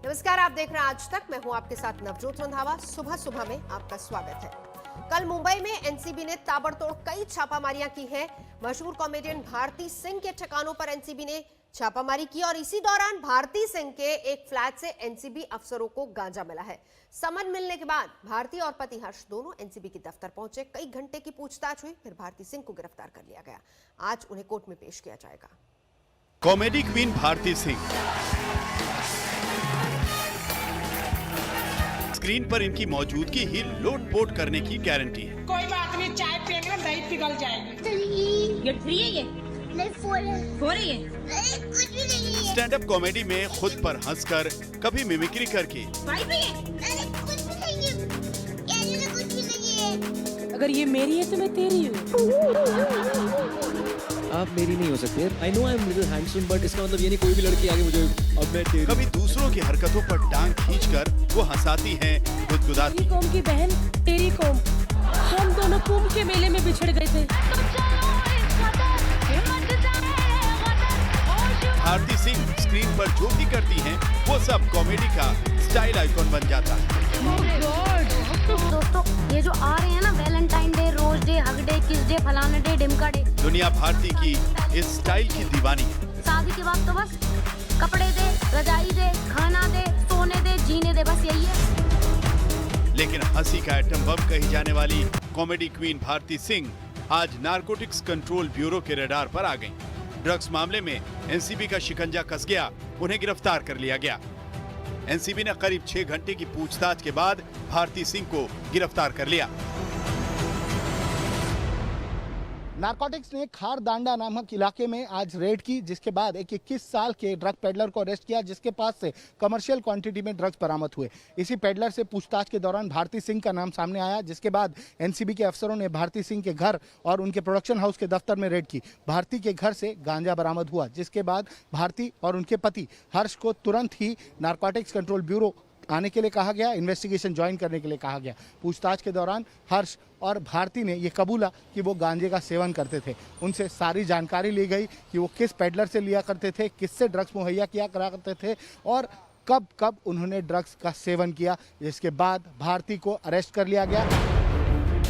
नमस्कार, आप देख रहे हैं आज तक। मैं हूं आपके साथ नवजोत रंधावा। सुबह सुबह में आपका स्वागत है। कल मुंबई में एनसीबी ने ताबड़तोड़ कई छापामारियां की हैं। मशहूर कॉमेडियन भारती सिंह के ठिकानों पर एनसीबी ने छापामारी की और इसी दौरान भारती सिंह के एक फ्लैट से एनसीबी अफसरों को गांजा मिला है। समन मिलने के बाद भारती और पति हर्ष दोनों एनसीबी के दफ्तर पहुंचे। कई घंटे की पूछताछ हुई, फिर भारती सिंह को गिरफ्तार कर लिया गया। आज उन्हें कोर्ट में पेश किया जाएगा। कॉमेडी क्वीन भारती सिंह, स्क्रीन पर इनकी मौजूदगी ही लोटपोट करने की गारंटी है। कोई बात नहीं, चाय पियेंगे दही पिघल जाएगी। ये थ्री है, ये नहीं फोर है ये कुछ भी नहीं है। स्टैंड अप कॉमेडी में खुद पर हंसकर, कभी मिमिक्री करके, फाइव है ये। अरे कुछ भी नहीं है, कहने में कुछ भी नहीं है। अगर ये मेरी है तो मैं तेरी हूँ। आप मेरी नहीं हो सकते। I know I'm little handsome, but इसका मतलब ये नहीं कोई भी लड़की आगे मुझे अब मैं तेरी। कभी दूसरों की हरकतों पर टांग खींचकर वो हंसाती हैं, गुदगुदाती। तेरी कौम की बहन, तेरी कौम, हम दोनों कुंभ के मेले में बिछड़ गए थे। भारती सिंह स्क्रीन पर जो भी करती हैं, वो सब कॉमेडी का स्टाइल आइकॉन बन जाता है। दोस्तों, ये जो आ रहे हैं ना, Valentine day, rose day, hug day, kiss day, फलाना डे, डिमका डे, दुनिया भारती की इस स्टाइल की दीवानी है। शादी के बाद तो बस कपड़े दे, रजाई दे, खाना दे, सोने दे, जीने दे, बस यही है। लेकिन हंसी का एटम बम कही जाने वाली कॉमेडी क्वीन भारती सिंह आज नारकोटिक्स कंट्रोल ब्यूरो के रडार पर आ गईं। ड्रग्स मामले में एनसीबी का शिकंजा कस गया, उन्हें गिरफ्तार कर लिया गया। एनसीबी ने करीब 6 घंटे की पूछताछ के बाद भारती सिंह को गिरफ्तार कर लिया। नारकोटिक्स ने खारदांडा नामक इलाके में आज रेड की, जिसके बाद एक 21 साल के ड्रग पेडलर को अरेस्ट किया, जिसके पास से कमर्शियल क्वांटिटी में ड्रग्स बरामद हुए। इसी पेडलर से पूछताछ के दौरान भारती सिंह का नाम सामने आया, जिसके बाद एनसीबी के अफसरों ने भारती सिंह के घर और उनके प्रोडक्शन हाउस के दफ्तर में रेड की। भारती के घर से गांजा बरामद हुआ, जिसके बाद भारती और उनके पति हर्ष को तुरंत ही नारकोटिक्स कंट्रोल ब्यूरो आने के लिए कहा गया, इन्वेस्टिगेशन ज्वाइन करने के लिए कहा गया। पूछताछ के दौरान हर्ष और भारती ने ये कबूला कि वो गांजे का सेवन करते थे। उनसे सारी जानकारी ली गई कि वो किस पेडलर से लिया करते थे, किससे ड्रग्स मुहैया किया करा करते थे और कब कब उन्होंने ड्रग्स का सेवन किया। जिसके बाद भारती को अरेस्ट कर लिया गया।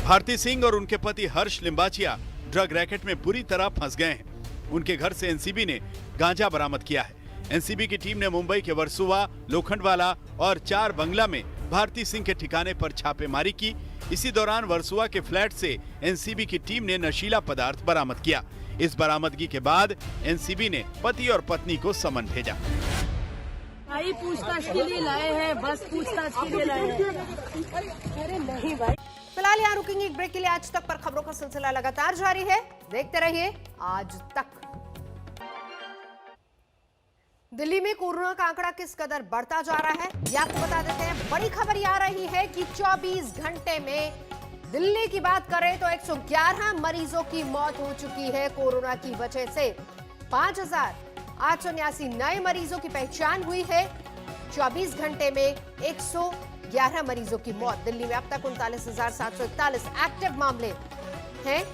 भारती सिंह और उनके पति हर्ष लिम्बाचिया ड्रग रैकेट में बुरी तरह फंस गए हैं। उनके घर से एनसीबी ने गांजा बरामद किया है। एनसीबी की टीम ने मुंबई के वर्सोवा, लोखंडवाला और 4 बंगला में भारती सिंह के ठिकाने पर छापेमारी की। इसी दौरान वर्सोवा के फ्लैट से एनसीबी की टीम ने नशीला पदार्थ बरामद किया। इस बरामदगी के बाद एनसीबी ने पति और पत्नी को समन भेजा। भाई पूछताछ के लिए लाए हैं, बस पूछताछ के लिए लाए हैं। अरे नहीं भाई। फिलहाल यहाँ रुकेंगे एक ब्रेक के लिए। आज तक पर खबरों का सिलसिला लगातार जारी है, देखते रहिए आज तक। दिल्ली में कोरोना का आंकड़ा किस कदर बढ़ता जा रहा है, ये आपको बता देते हैं। बड़ी खबर ये आ रही है कि 24 घंटे में दिल्ली की बात करें तो 111 मरीजों की मौत हो चुकी है कोरोना की वजह से। 5,879 नए मरीजों की पहचान हुई है। 24 घंटे में 111 मरीजों की मौत। दिल्ली में अब तक 39,741 एक्टिव मामले हैं।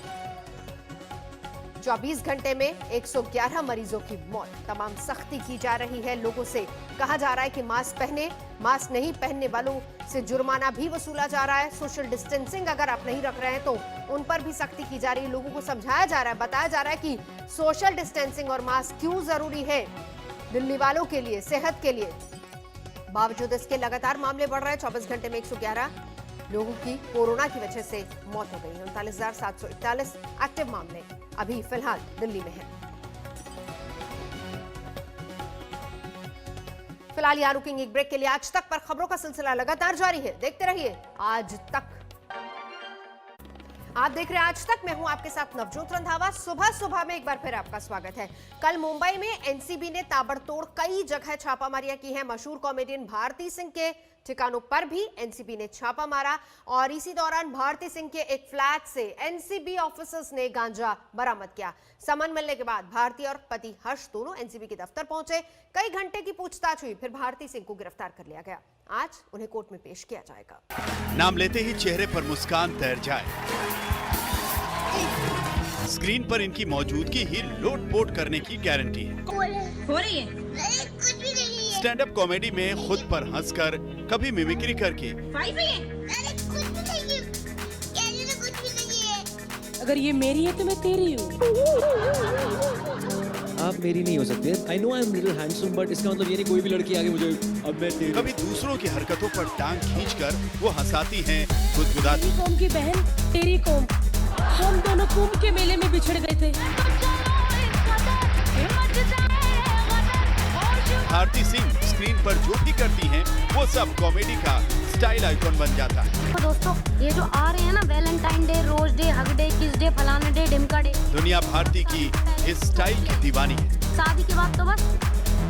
24 घंटे में 111 मरीजों की मौत। तमाम सख्ती की जा रही है, लोगों से कहा जा रहा है कि मास्क पहने। मास्क नहीं पहनने वालों से जुर्माना भी वसूला जा रहा है। सोशल डिस्टेंसिंग अगर आप नहीं रख रहे हैं तो उन पर भी सख्ती की जा रही है। लोगों को समझाया जा रहा है, बताया जा रहा है कि सोशल डिस्टेंसिंग और मास्क क्यों जरूरी है दिल्ली वालों के लिए, सेहत के लिए। बावजूद इसके लगातार मामले बढ़ रहे हैं। 24 घंटे में 111 लोगों की कोरोना की वजह से मौत हो गई है। 39,741 एक्टिव मामले अभी फिलहाल दिल्ली में है। फिलहाल यहाँ रुकेंगे एक ब्रेक के लिए। आज तक पर खबरों का सिलसिला लगातार जारी है, देखते रहिए आज तक। आप देख रहे हैं आज तक। मैं हूं आपके साथ नवजोत रंधावा। सुबह सुबह में एक बार फिर आपका स्वागत है। कल मुंबई में एनसीबी ने ताबड़तोड़ कई जगह छापामारियां की हैं। मशहूर कॉमेडियन भारती सिंह के ठिकानों पर भी एनसीबी ने छापा मारा और इसी दौरान भारती सिंह के एक फ्लैट से एनसीबी ऑफिसर्स ने गांजा बरामद किया। समन मिलने के बाद भारती और पति हर्ष दोनों एनसीबी के दफ्तर पहुंचे। कई घंटे की पूछताछ हुई, फिर भारती सिंह को गिरफ्तार कर लिया गया। आज उन्हें कोर्ट में पेश किया जाएगा। नाम लेते ही चेहरे पर मुस्कान तैर जाए। स्क्रीन पर इनकी मौजूदगी ही लोटपोट करने की गारंटी है। हो रही है कुछ भी नहीं है। स्टैंड अप कॉमेडी में खुद पर हंसकर, कभी मिमिक्री करके, अगर ये मेरी है तो मैं तेरी हूँ। आप मेरी नहीं हो सकते। I know I am little handsome, but इसका मतलब ये नहीं कोई भी लड़की आगे मुझे अब मैं तेरी। कभी दूसरों की हरकतों पर टांग खींचकर वो हंसाती हैं, गुदगुदाती। तेरी कौम की बहन, तेरी कौम, हम दोनों कुंभ के मेले में बिछड़ गए थे। भारती सिंह स्क्रीन पर जो भी करती हैं, वो सब कॉमेडी का स्टाइल आइकॉन बन जाता है। तो दोस्तों ये जो आ रहे हैं ना, Valentine day, rose day, hug day, kiss day, फलाना डे, ढिमका डे, दुनिया भारती की इस स्टाइल की दीवानी है। शादी के बाद तो बस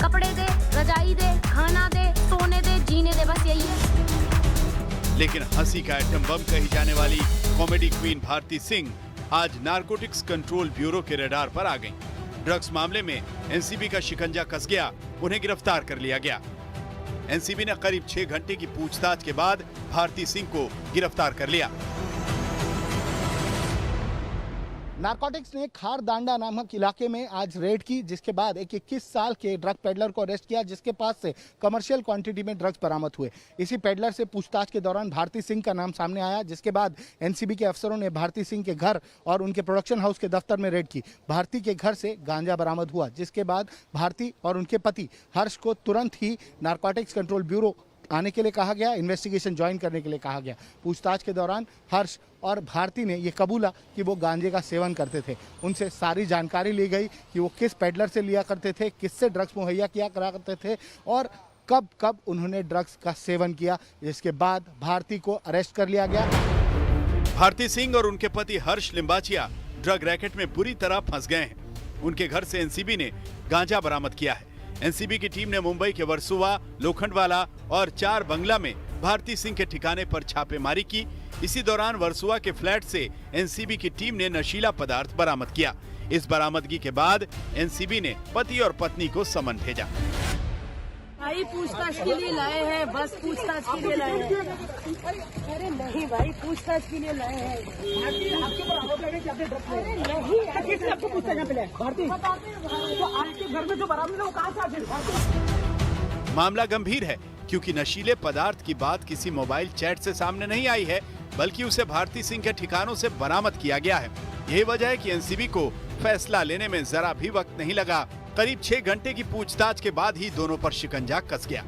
कपड़े दे, रजाई दे, खाना दे, सोने दे, जीने दे, बस यही है। लेकिन हंसी का एटम बम कही जाने वाली कॉमेडी क्वीन भारती सिंह आज नारकोटिक्स कंट्रोल ब्यूरो के रडार पर आ गईं। ड्रग्स मामले में एनसीबी का शिकंजा कस गया, उन्हें गिरफ्तार कर लिया गया। एनसीबी ने करीब 6 घंटे की पूछताछ के बाद भारती सिंह को गिरफ्तार कर लिया। नारकोटिक्स ने खारदांडा नामक इलाके में आज रेड की, जिसके बाद एक 21 साल के ड्रग पेडलर को अरेस्ट किया, जिसके पास से कमर्शियल क्वांटिटी में ड्रग्स बरामद हुए। इसी पेडलर से पूछताछ के दौरान भारती सिंह का नाम सामने आया, जिसके बाद एनसीबी के अफसरों ने भारती सिंह के घर और उनके प्रोडक्शन हाउस के दफ्तर में रेड की। भारती के घर से गांजा बरामद हुआ, जिसके बाद भारती और उनके पति हर्ष को तुरंत ही नारकोटिक्स कंट्रोल ब्यूरो आने के लिए कहा गया, इन्वेस्टिगेशन ज्वाइन करने के लिए कहा गया। पूछताछ के दौरान हर्ष और भारती ने ये कबूला कि वो गांजे का सेवन करते थे। उनसे सारी जानकारी ली गई कि वो किस पेडलर से लिया करते थे, किससे ड्रग्स मुहैया किया करा करते थे और कब कब उन्होंने ड्रग्स का सेवन किया। जिसके बाद भारती को अरेस्ट कर लिया गया। भारती सिंह और उनके पति हर्ष लिम्बाचिया ड्रग रैकेट में बुरी तरह फंस गए हैं। उनके घर से एनसीबी ने गांजा बरामद किया है। एनसीबी की टीम ने मुंबई के वर्सोवा, लोखंडवाला और 4 बंगला में भारती सिंह के ठिकाने पर छापेमारी की। इसी दौरान वर्सोवा के फ्लैट से एनसीबी की टीम ने नशीला पदार्थ बरामद किया। इस बरामदगी के बाद एनसीबी ने पति और पत्नी को समन भेजा। भाई पूछताछ के लिए लाए हैं, बस पूछताछ के लिए लाए हैं। अरे नहीं भाई, पूछताछ के लिए लाए हैं। आपके ऊपर आरोप लगे कि आपने ड्रग्स अरे नहीं, किसने आपको पूछते हैं पहले? भारती, तो आपके घर में जो बरामद है वो कहाँ से आखिर? मामला गंभीर है, क्योंकि नशीले पदार्थ की बात किसी मोबाइल चैट से सामने नहीं आई है, बल्कि उसे भारती सिंह के ठिकानों से बरामद किया गया है। यही वजह है कि एनसीबी को फैसला लेने में जरा भी वक्त नहीं लगा। करीब 6 घंटे की पूछताछ के बाद ही दोनों पर शिकंजा कस गया।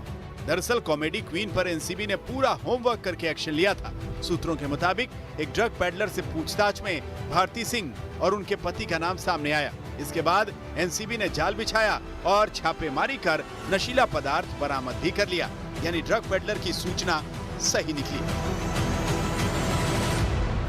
दरअसल कॉमेडी क्वीन पर एनसीबी ने पूरा होमवर्क करके एक्शन लिया था। सूत्रों के मुताबिक एक ड्रग पेडलर से पूछताछ में भारती सिंह और उनके पति का नाम सामने आया। इसके बाद एनसीबी ने जाल बिछाया और छापेमारी कर नशीला पदार्थ बरामद भी कर लिया। यानी ड्रग पेडलर की सूचना सही निकली।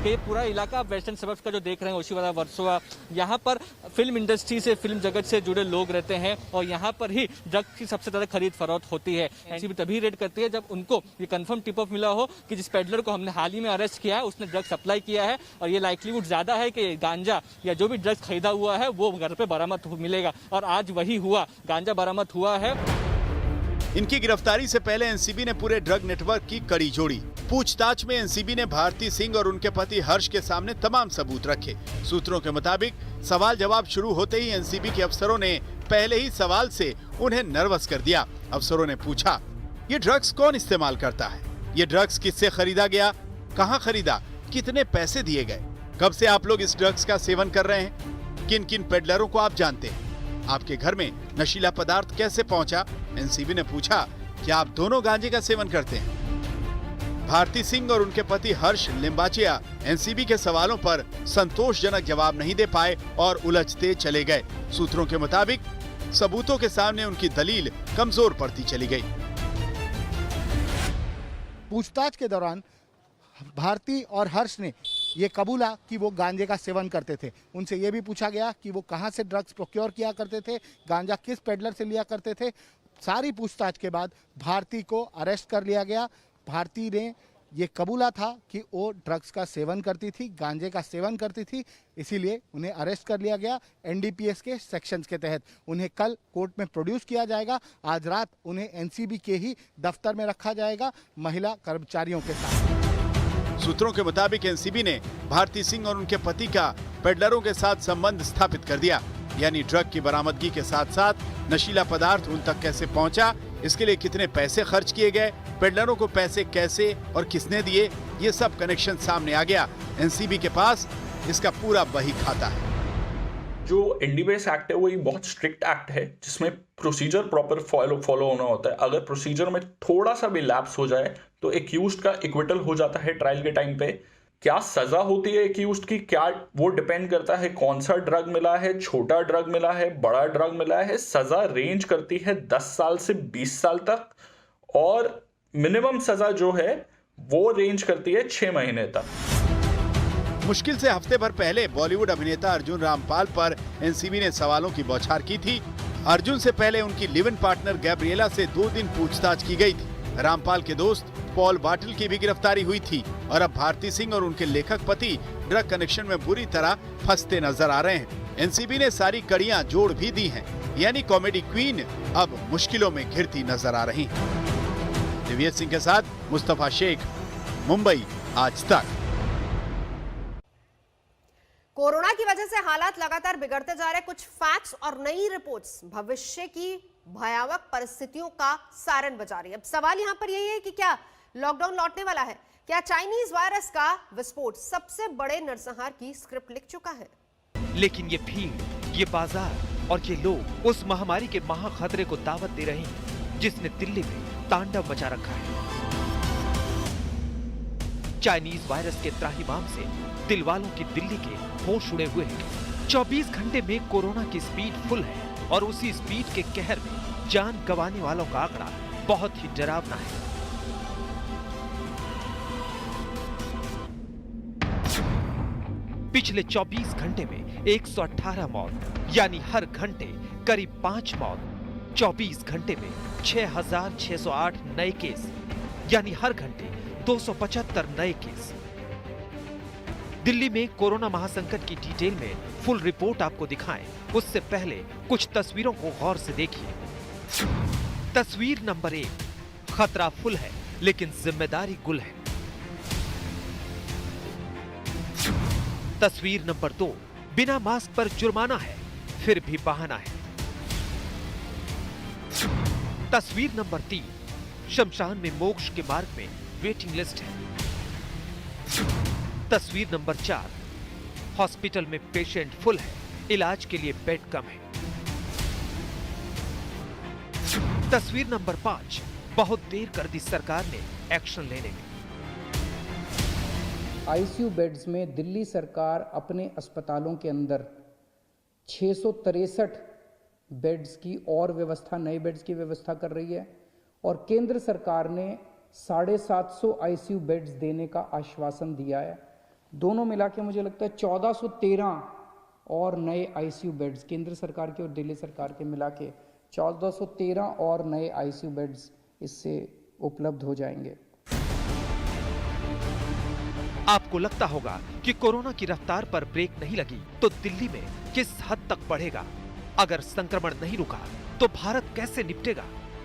ये पूरा इलाका वेस्टर्न सबर्ब्स का जो देख रहे हैं, ओशिवारा, वर्सोवा, यहाँ पर फिल्म इंडस्ट्री से, फिल्म जगत से जुड़े लोग रहते हैं और यहाँ पर ही ड्रग्स की सबसे ज्यादा खरीद फरोख्त होती है। एनसीबी तभी रेड करती है जब उनको ये कंफर्म टिप ऑफ मिला हो कि जिस पेडलर को हमने हाल ही में अरेस्ट किया है उसने ड्रग्स सप्लाई किया है और ये लाइक्लीहुड ज्यादा है कि गांजा या जो भी ड्रग्स खरीदा हुआ है वो घर पे बरामद मिलेगा। और आज वही हुआ, गांजा बरामद हुआ है। इनकी गिरफ्तारी से पहले एनसीबी ने पूरे ड्रग नेटवर्क की कड़ी जोड़ी। पूछताछ में एनसीबी ने भारती सिंह और उनके पति हर्ष के सामने तमाम सबूत रखे। सूत्रों के मुताबिक सवाल जवाब शुरू होते ही एनसीबी के अफसरों ने पहले ही सवाल से उन्हें नर्वस कर दिया। अफसरों ने पूछा, ये ड्रग्स कौन इस्तेमाल करता है? ये ड्रग्स किससे खरीदा गया? कहाँ खरीदा? कितने पैसे दिए गए? कब से आप लोग इस ड्रग्स का सेवन कर रहे हैं? किन किन पेडलरों को आप जानते हैं? आपके घर में नशीला पदार्थ कैसे पहुंचा? एनसीबी ने पूछा, क्या आप दोनों गांजे का सेवन करते हैं? भारती सिंह और उनके पति हर्ष लिम्बाचिया एनसीबी के सवालों पर संतोषजनक जवाब नहीं दे पाए और उलझते चले गए। सूत्रों के मुताबिक सबूतों के सामने उनकी दलील कमजोर पड़ती चली गई। पूछताछ के दौरान भारती और हर्ष ने ये कबूला कि वो गांजे का सेवन करते थे। उनसे ये भी पूछा गया कि वो कहाँ से ड्रग्स प्रोक्योर किया करते थे, गांजा किस पेडलर से लिया करते थे। सारी पूछताछ के बाद भारती को अरेस्ट कर लिया गया। भारती ने ये कबूला था कि वो ड्रग्स का सेवन करती थी, गांजे का सेवन करती थी, इसीलिए उन्हें अरेस्ट कर लिया गया एनडीपीएस के सेक्शंस के तहत। उन्हें कल कोर्ट में प्रोड्यूस किया जाएगा। आज रात उन्हें एनसीबी के ही दफ्तर में रखा जाएगा महिला कर्मचारियों के साथ। सूत्रों के मुताबिक एनसीबी ने भारती सिंह और उनके पति का पेडलरों के साथ संबंध स्थापित कर दिया। यानी ड्रग की बरामदगी के साथ साथ नशीला पदार्थ उन तक कैसे पहुंचा, इसके लिए कितने पैसे खर्च किए गए, पेडलरों को पैसे कैसे और किसने दिए, ये सब कनेक्शन सामने आ गया। एनसीबी के पास इसका पूरा बही खाता है। जो एनडीपीएस एक्ट है वो एक बहुत स्ट्रिक्ट एक्ट है जिसमें प्रोसीजर प्रॉपर फॉलो होना होता है। अगर प्रोसीजर में थोड़ा सा भी लैप्स हो जाए तो एक्यूज्ड का एक्विटल हो जाता है ट्रायल के टाइम पे। क्या सजा होती है एक्यूज्ड की, क्या वो डिपेंड करता है कौन सा ड्रग मिला है, छोटा ड्रग मिला है, बड़ा ड्रग मिला है। सजा रेंज करती है 10 साल से 20 साल तक और मिनिमम सजा जो है वो रेंज करती है 6 महीने तक। मुश्किल से हफ्ते भर पहले बॉलीवुड अभिनेता अर्जुन रामपाल पर एनसीबी ने सवालों की बौछार की थी। अर्जुन से पहले उनकी लिव इन पार्टनर गैब्रिएला से 2 दिन पूछताछ की गई थी। रामपाल के दोस्त पॉल बाटल की भी गिरफ्तारी हुई थी और अब भारती सिंह और उनके लेखक पति ड्रग कनेक्शन में बुरी तरह फंसते नजर आ रहे हैं। एनसीबी ने सारी कड़ियां जोड़ भी दी हैं, यानी कॉमेडी क्वीन अब मुश्किलों में घिरती नजर आ रही हैं। दिव्य सिंह के साथ मुस्तफा शेख, मुंबई आज तक। कोरोना की वजह से हालात लगातार बिगड़ते जा रहे, कुछ फैक्ट्स और नई रिपोर्ट्स भविष्य की भयावह परिस्थितियों का सारन बजा रही है। अब सवाल यहां पर यही है कि क्या लॉकडाउन लौटने वाला है? क्या चाइनीज वायरस का विस्फोट सबसे बड़े नरसंहार की स्क्रिप्ट लिख चुका है? लेकिन ये भीड़, ये बाजार और ये लोग उस महामारी के महाखतरे को दावत दे रहे हैं जिसने दिल्ली में तांडव मचा रखा है। चाइनीज वायरस के त्राहिमाम से दिल वालों की दिल्ली के होश उड़े हुए हैं। 24 घंटे में कोरोना की स्पीड फुल है और उसी स्पीड के कहर में जान गंवाने वालों का आंकड़ा बहुत ही डरावना है। पिछले 24 घंटे में 118 मौत, यानी हर घंटे करीब 5 मौत। 24 घंटे में 6,608 नए केस, यानी हर घंटे 275 नए केस। दिल्ली में कोरोना महासंकट की डिटेल में फुल रिपोर्ट आपको दिखाएं, उससे पहले कुछ तस्वीरों को गौर से देखिए। तस्वीर नंबर 1, खतरा फुल है लेकिन जिम्मेदारी गुल है। तस्वीर नंबर 2, बिना मास्क पर जुर्माना है फिर भी बहाना है। तस्वीर नंबर 3, शमशान में मोक्ष के मार्ग में वेटिंग लिस्ट है। तस्वीर नंबर 4, हॉस्पिटल में पेशेंट फुल है, इलाज के लिए बेड कम है। तस्वीर नंबर 5, बहुत देर कर दी सरकार ने एक्शन लेने में। आईसीयू बेड्स में दिल्ली सरकार अपने अस्पतालों के अंदर 663 बेड्स की और व्यवस्था, नए बेड्स की व्यवस्था कर रही है और केंद्र सरकार ने 750 आईसीयू बेड्स देने का आश्वासन दिया है। दोनों मिला के मुझे लगता है 1413 और नए आईसीयू बेड्स, केंद्र सरकार के और दिल्ली सरकार के मिला के 1413 और नए आईसीयू बेड्स इससे उपलब्ध हो जाएंगे। आपको लगता होगा कि कोरोना की रफ्तार पर ब्रेक नहीं लगी तो दिल्ली में किस हद तक बढ़ेगा? अगर संक्रमण नहीं रुका तो भारत कैसे निपटेगा?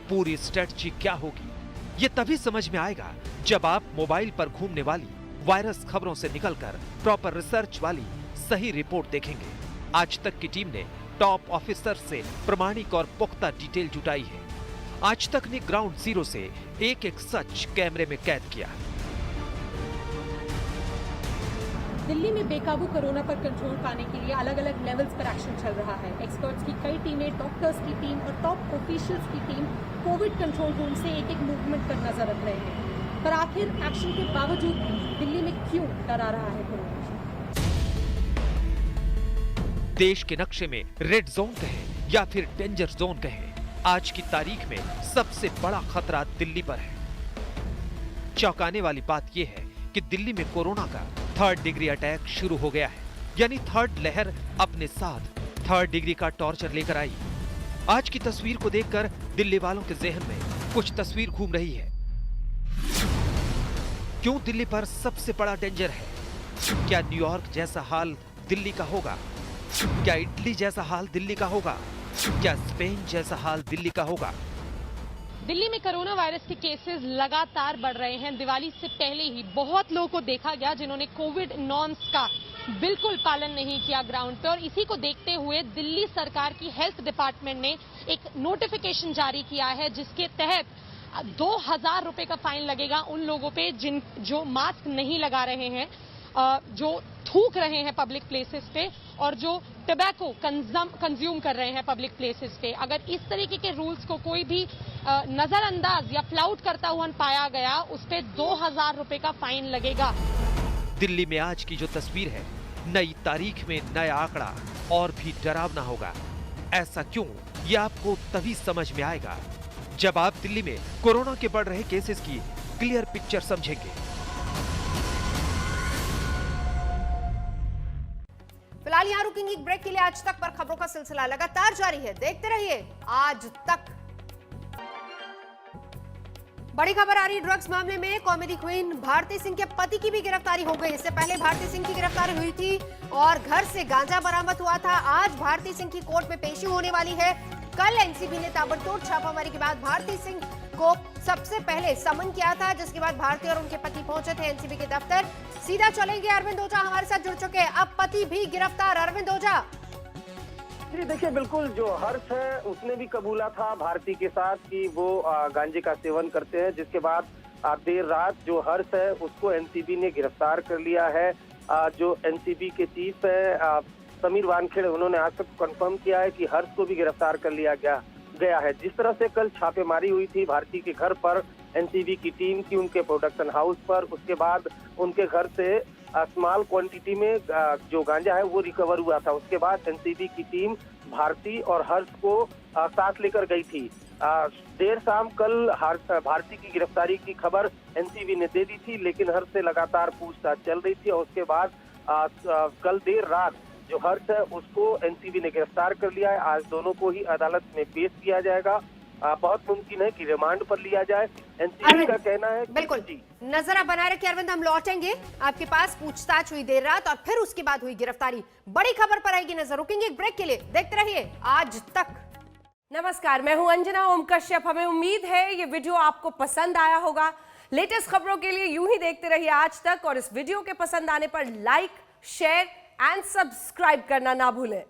पूरी स्ट्रेटजी क्या होगी? ये तभी समझ में आएगा जब आप मोबाइल पर घूमने वाली वायरस खबरों से निकलकर प्रॉपर रिसर्च वाली सही रिपोर्ट देखेंगे। आज तक की टीम ने टॉप ऑफिसर से प्रमाणिक और पुख्ता डिटेल जुटाई है। आज तक ने ग्राउंड जीरो से एक सच कैमरे में कैद किया। दिल्ली में बेकाबू कोरोना पर कंट्रोल पाने के लिए अलग अलग लेवल्स पर एक्शन चल रहा है। एक्सपर्ट्स की कई टीमें, डॉक्टर्स की टीम और टॉप ऑफिशियल्स की टीम कोविड कंट्रोल रूम से एक मूवमेंट पर नजर रख रहे हैं। पर आखिर एक्शन के बावजूद दिल्ली में क्यों डरा रहा है कोरोना? देश के नक्शे में रेड जोन कहें या फिर डेंजर जोन कहें, आज की तारीख में सबसे बड़ा खतरा दिल्ली पर है। चौंकाने वाली बात यह है कि दिल्ली में कोरोना का 3rd डिग्री अटैक शुरू हो गया है, यानी 3rd लहर अपने साथ 3rd डिग्री का टॉर्चर लेकर आई। आज की तस्वीर को देखकर दिल्ली वालों के जहन में कुछ तस्वीर घूम रही है। क्यों दिल्ली पर सबसे बड़ा डेंजर है? क्या न्यूयॉर्क जैसा हाल दिल्ली का होगा? क्या इटली जैसा हाल दिल्ली का होगा? क्या स्पेन जैसा हाल दिल्ली का होगा? दिल्ली में कोरोना वायरस के केसेस लगातार बढ़ रहे हैं। दिवाली से पहले ही बहुत लोगों को देखा गया जिन्होंने कोविड नॉर्म्स का बिल्कुल पालन नहीं किया ग्राउंड पे, और इसी को देखते हुए दिल्ली सरकार की हेल्थ डिपार्टमेंट ने एक नोटिफिकेशन जारी किया है जिसके तहत 2000 रुपए का फाइन लगेगा उन लोगों पे जो मास्क नहीं लगा रहे हैं, जो थूक रहे हैं पब्लिक प्लेसेस पे, और जो टबैको कंज्यूम कर रहे हैं पब्लिक प्लेसेस पे। अगर इस तरीके के रूल्स को कोई भी नजरअंदाज या फ्लाउट करता हुआ पाया गया, उस पे 2000 रुपए का फाइन लगेगा। दिल्ली में आज की जो तस्वीर है, नई तारीख में नया आंकड़ा और भी डरावना होगा। ऐसा क्यों, ये आपको तभी समझ में आएगा जब आप दिल्ली में कोरोना के बढ़ रहे केसेस की क्लियर पिक्चर समझेंगे। फिलहाल यहाँ रुकेंगे एक ब्रेक के लिए। आज तक पर खबरों का सिलसिला लगातार जारी है, देखते रहिए आज तक। बड़ी खबर आ रही है ड्रग्स मामले में। कॉमेडी क्वीन भारती सिंह के पति की भी गिरफ्तारी हो गई। इससे पहले भारती सिंह की गिरफ्तारी हुई थी और घर से गांजा बरामद हुआ था। आज भारती सिंह की कोर्ट में पेशी होने वाली है। कल एनसीबी ने ताबड़तोड़ छापामारी के बाद भारती सिंह को सबसे पहले समन किया था, जिसके बाद भारती और उनके पति पहुंचे थे एनसीबी के दफ्तर। सीधा चलेंगे, अरविंद ओझा हमारे साथ जुड़ चुके हैं। अब पति भी गिरफ्तार। अरविंद ओझा जी देखिए, बिल्कुल जो हर्ष है उसने भी कबूला था भारती के साथ कि वो गांजे का सेवन करते हैं, जिसके बाद देर रात जो हर्ष है उसको एनसीबी ने गिरफ्तार कर लिया है। जो एनसीबी के चीफ है समीर वानखेड़े, उन्होंने आज तक कंफर्म किया है कि हर्ष को भी गिरफ्तार कर लिया गया है। जिस तरह से कल छापेमारी हुई थी भारती के घर पर एनसीबी की टीम की, उनके प्रोडक्शन हाउस पर, उसके बाद उनके घर से स्मॉल क्वांटिटी में जो गांजा है वो रिकवर हुआ था। उसके बाद एनसीबी की टीम भारती और हर्ष को साथ लेकर गई थी। देर शाम कल भारती की गिरफ्तारी की खबर एनसीबी ने दे दी थी, लेकिन हर्ष से लगातार पूछताछ चल रही थी और उसके बाद कल देर रात जो हर्ष है उसको एनसीबी ने गिरफ्तार कर लिया है। आज दोनों को ही अदालत में पेश किया जाएगा। बहुत मुमकिन है कि रिमांड पर लिया जाए। एनसीबी का कहना है। बिल्कुल जी, नजर आप बनाए रखिए अरविंद, हम लौटेंगे आपके पास। पूछताछ हुई देर रात और फिर उसके बाद हुई गिरफ्तारी। बड़ी खबर पर आएगी नजर, रुकेंगे एक ब्रेक के लिए। देखते रहिए आज तक। नमस्कार, मैं हूं अंजना ओम कश्यप। हमें उम्मीद है ये वीडियो आपको पसंद आया होगा। लेटेस्ट खबरों के लिए यूं ही देखते रहिए आज तक, और इस वीडियो के पसंद आने पर लाइक, शेयर एंड सब्सक्राइब करना ना भूलें।